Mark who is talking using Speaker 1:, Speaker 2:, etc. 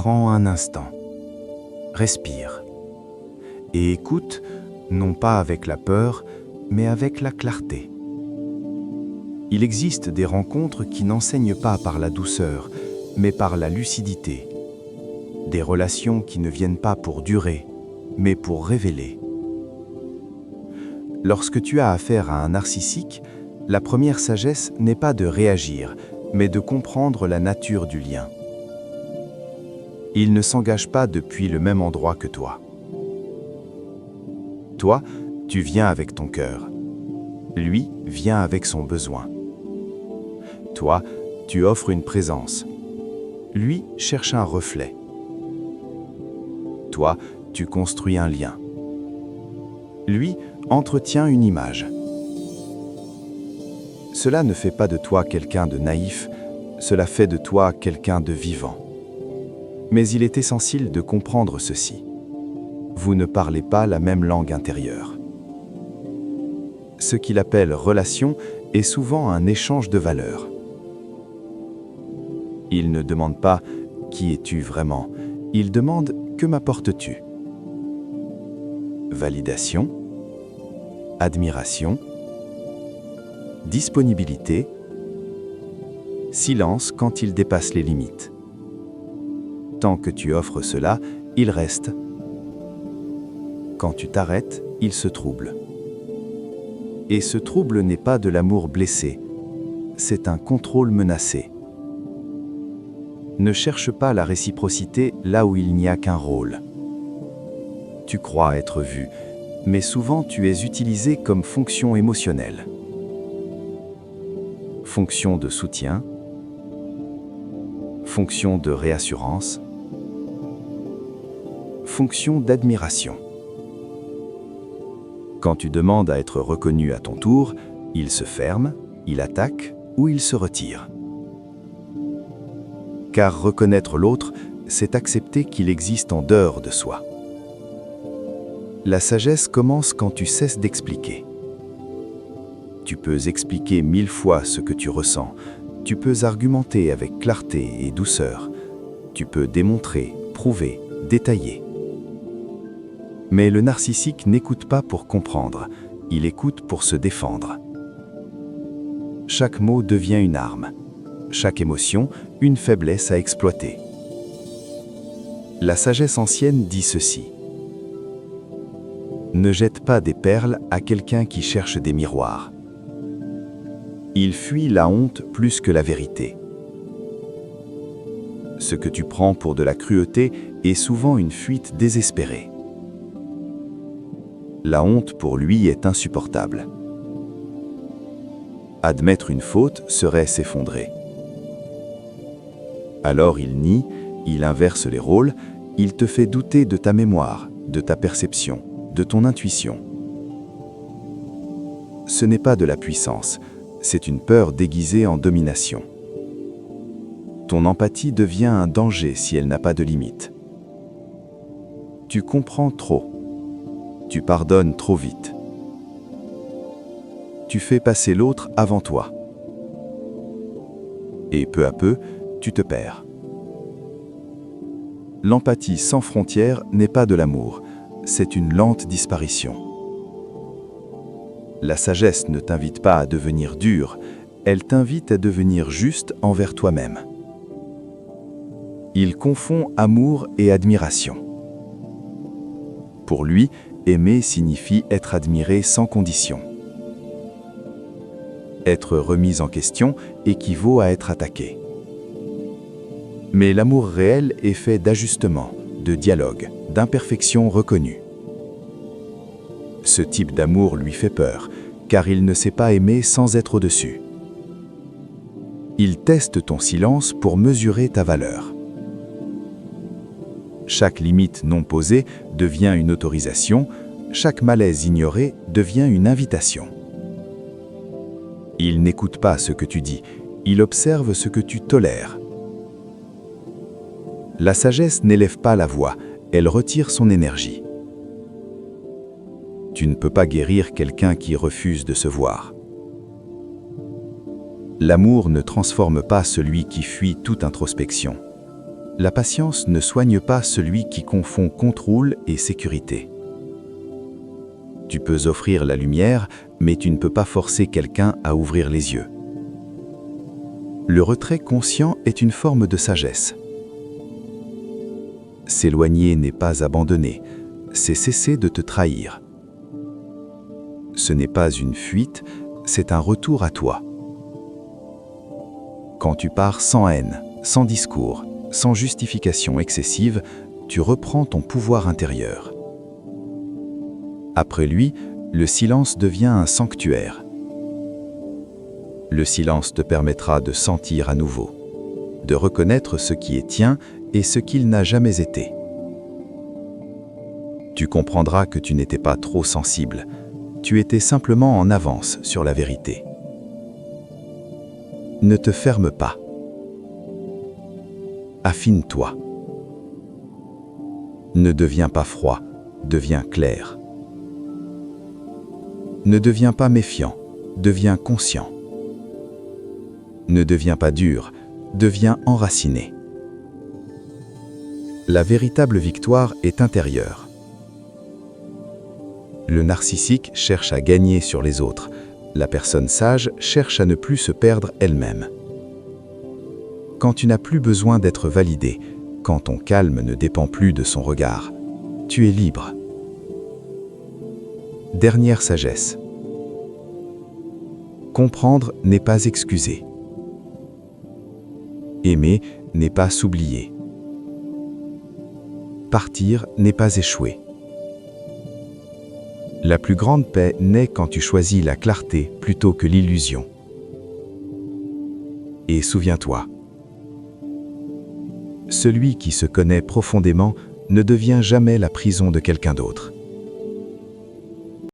Speaker 1: Prends un instant, respire et écoute, non pas avec la peur, mais avec la clarté. Il existe des rencontres qui n'enseignent pas par la douceur, mais par la lucidité. Des relations qui ne viennent pas pour durer, mais pour révéler. Lorsque tu as affaire à un narcissique, la première sagesse n'est pas de réagir, mais de comprendre la nature du lien. Il ne s'engage pas depuis le même endroit que toi. Toi, tu viens avec ton cœur. Lui vient avec son besoin. Toi, tu offres une présence. Lui cherche un reflet. Toi, tu construis un lien. Lui entretient une image. Cela ne fait pas de toi quelqu'un de naïf, cela fait de toi quelqu'un de vivant. Mais il est essentiel de comprendre ceci. Vous ne parlez pas la même langue intérieure. Ce qu'il appelle relation est souvent un échange de valeurs. Il ne demande pas « qui es-tu vraiment ?» Il demande « que m'apportes-tu » Validation, admiration, disponibilité, silence quand il dépasse les limites. Tant que tu offres cela, il reste. Quand tu t'arrêtes, il se trouble. Et ce trouble n'est pas de l'amour blessé, c'est un contrôle menacé. Ne cherche pas la réciprocité là où il n'y a qu'un rôle. Tu crois être vu, mais souvent tu es utilisé comme fonction émotionnelle. Fonction de soutien, fonction de réassurance, fonction d'admiration. Quand tu demandes à être reconnu à ton tour, il se ferme, il attaque ou il se retire. Car reconnaître l'autre, c'est accepter qu'il existe en dehors de soi. La sagesse commence quand tu cesses d'expliquer. Tu peux expliquer 1000 fois ce que tu ressens, tu peux argumenter avec clarté et douceur, tu peux démontrer, prouver, détailler. Mais le narcissique n'écoute pas pour comprendre, il écoute pour se défendre. Chaque mot devient une arme, chaque émotion, une faiblesse à exploiter. La sagesse ancienne dit ceci. Ne jette pas des perles à quelqu'un qui cherche des miroirs. Il fuit la honte plus que la vérité. Ce que tu prends pour de la cruauté est souvent une fuite désespérée. La honte pour lui est insupportable. Admettre une faute serait s'effondrer. Alors il nie, il inverse les rôles, il te fait douter de ta mémoire, de ta perception, de ton intuition. Ce n'est pas de la puissance, c'est une peur déguisée en domination. Ton empathie devient un danger si elle n'a pas de limite. Tu comprends trop. Tu pardonnes trop vite. Tu fais passer l'autre avant toi. Et peu à peu, tu te perds. L'empathie sans frontières n'est pas de l'amour, c'est une lente disparition. La sagesse ne t'invite pas à devenir dur, elle t'invite à devenir juste envers toi-même. Il confond amour et admiration. Pour lui, aimer signifie être admiré sans condition. Être remis en question équivaut à être attaqué. Mais l'amour réel est fait d'ajustements, de dialogue, d'imperfections reconnues. Ce type d'amour lui fait peur, car il ne sait pas aimer sans être au-dessus. Il teste ton silence pour mesurer ta valeur. Chaque limite non posée devient une autorisation, chaque malaise ignoré devient une invitation. Il n'écoute pas ce que tu dis, il observe ce que tu tolères. La sagesse n'élève pas la voix, elle retire son énergie. Tu ne peux pas guérir quelqu'un qui refuse de se voir. L'amour ne transforme pas celui qui fuit toute introspection. La patience ne soigne pas celui qui confond contrôle et sécurité. Tu peux offrir la lumière, mais tu ne peux pas forcer quelqu'un à ouvrir les yeux. Le retrait conscient est une forme de sagesse. S'éloigner n'est pas abandonner, c'est cesser de te trahir. Ce n'est pas une fuite, c'est un retour à toi. Quand tu pars sans haine, sans discours, sans justification excessive, tu reprends ton pouvoir intérieur. Après lui, le silence devient un sanctuaire. Le silence te permettra de sentir à nouveau, de reconnaître ce qui est tien et ce qu'il n'a jamais été. Tu comprendras que tu n'étais pas trop sensible, tu étais simplement en avance sur la vérité. Ne te ferme pas. Affine-toi. Ne deviens pas froid, deviens clair. Ne deviens pas méfiant, deviens conscient. Ne deviens pas dur, deviens enraciné. La véritable victoire est intérieure. Le narcissique cherche à gagner sur les autres. La personne sage cherche à ne plus se perdre elle-même. Quand tu n'as plus besoin d'être validé, quand ton calme ne dépend plus de son regard, tu es libre. Dernière sagesse. Comprendre n'est pas excuser. Aimer n'est pas s'oublier. Partir n'est pas échouer. La plus grande paix naît quand tu choisis la clarté plutôt que l'illusion. Et souviens-toi, celui qui se connaît profondément ne devient jamais la prison de quelqu'un d'autre.